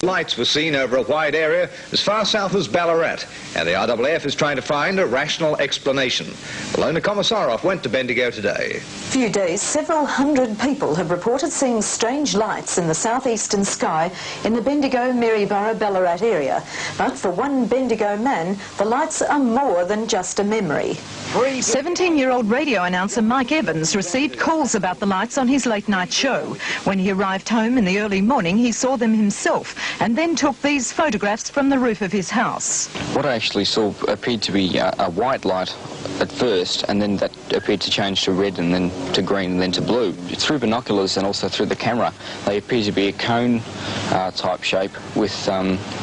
Lights were seen over a wide area as far south as Ballarat, and the RAAF is trying to find a rational explanation. Lona Komisarov went to Bendigo today. Few days, several hundred people have reported seeing strange lights in the southeastern sky in the Bendigo, Maryborough, Ballarat area. But for one Bendigo man, the lights are more than just a memory. 17-year-old radio announcer Mike Evans received calls about the lights on his late-night show. When he arrived home in the early morning, he saw them himself and then took these photographs from the roof of his house. What I actually saw appeared to be a white light at first, and then that appeared to change to red and then to green and then to blue. Through binoculars and also through the camera, they appear to be a cone type shape with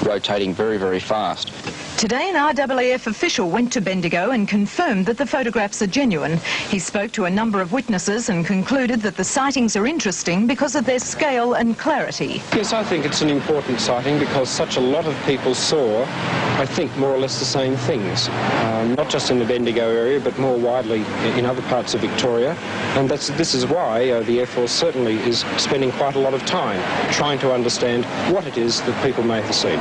rotating very, very fast. Today an RAAF official went to Bendigo and confirmed that the photographs are genuine. He spoke to a number of witnesses and concluded that the sightings are interesting because of their scale and clarity. Yes, I think it's an important sighting because such a lot of people saw, I think, more or less the same things. Not just in the Bendigo area, but more widely in other parts of Victoria. And this is why the Air Force certainly is spending quite a lot of time trying to understand what it is that people may have seen.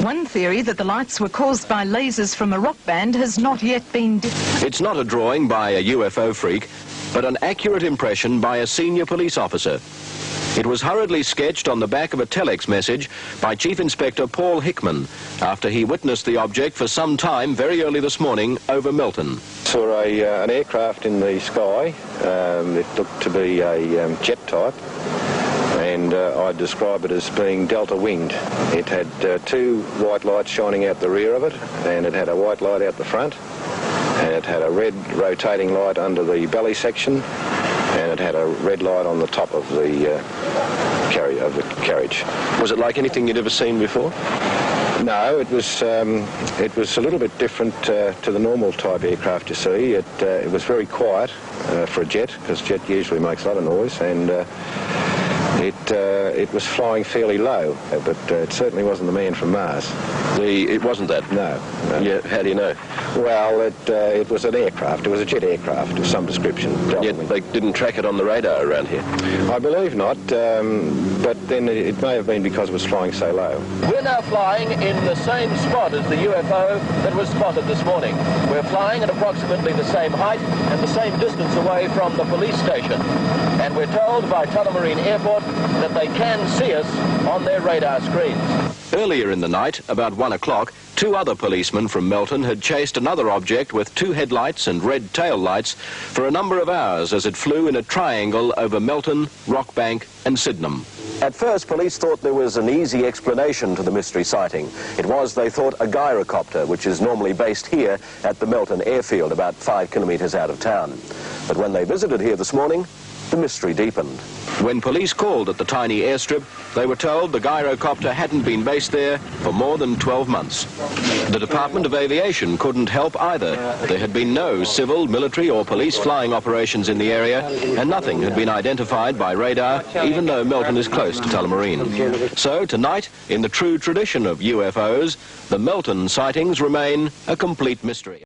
One theory that the lights were caused by lasers from a rock band has not yet been... It's not a drawing by a UFO freak, but an accurate impression by a senior police officer. It was hurriedly sketched on the back of a telex message by Chief Inspector Paul Hickman after he witnessed the object for some time very early this morning over Melton. Saw an aircraft in the sky. It looked to be a jet type, and I'd describe it as being delta winged. It had two white lights shining out the rear of it, and it had a white light out the front, and it had a red rotating light under the belly section, and it had a red light on the top of the carriage. Was it like anything you'd ever seen before? No, it was a little bit different to the normal type aircraft you see. It was very quiet for a jet, because jet usually makes a lot of noise, and it was flying fairly low, but it certainly wasn't the man from Mars. It wasn't that? No. Yeah, how do you know? Well, it was an aircraft. It was a jet aircraft of some description. Yet they didn't track it on the radar around here? I believe not, but then it may have been because it was flying so low. We're now flying in the same spot as the UFO that was spotted this morning. We're flying at approximately the same height and the same distance away from the police station. And we're told by Tullamarine Airport that they can see us on their radar screens. Earlier in the night, about 1 o'clock, two other policemen from Melton had chased another object with two headlights and red tail lights for a number of hours as it flew in a triangle over Melton, Rockbank and Sydenham. At first, police thought there was an easy explanation to the mystery sighting. It was, they thought, a gyrocopter, which is normally based here at the Melton airfield, about 5 kilometres out of town. But when they visited here this morning, the mystery deepened. When police called at the tiny airstrip, they were told the gyrocopter hadn't been based there for more than 12 months. The Department of Aviation couldn't help either. There had been no civil, military or police flying operations in the area, and nothing had been identified by radar, even though Melton is close to Tullamarine. So tonight, in the true tradition of UFOs, the Melton sightings remain a complete mystery.